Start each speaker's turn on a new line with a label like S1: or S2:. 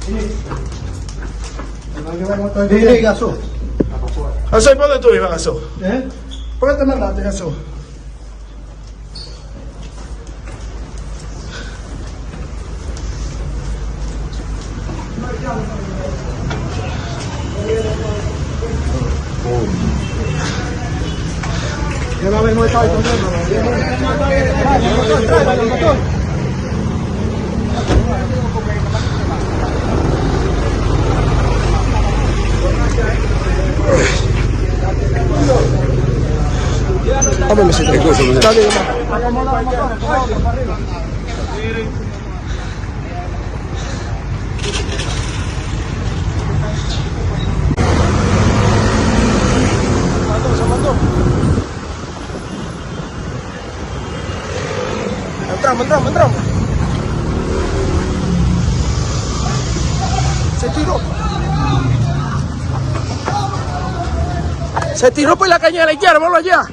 S1: Hindi, gaso.
S2: Aso, ipo na ito yung aso.
S1: Eh?
S2: Pakita naman natin aso.
S1: Gagawin mo ito.
S2: Apa mesti ikut sebenarnya? Tadi Mentram. Se tiró por la caña de la izquierda, vamos allá.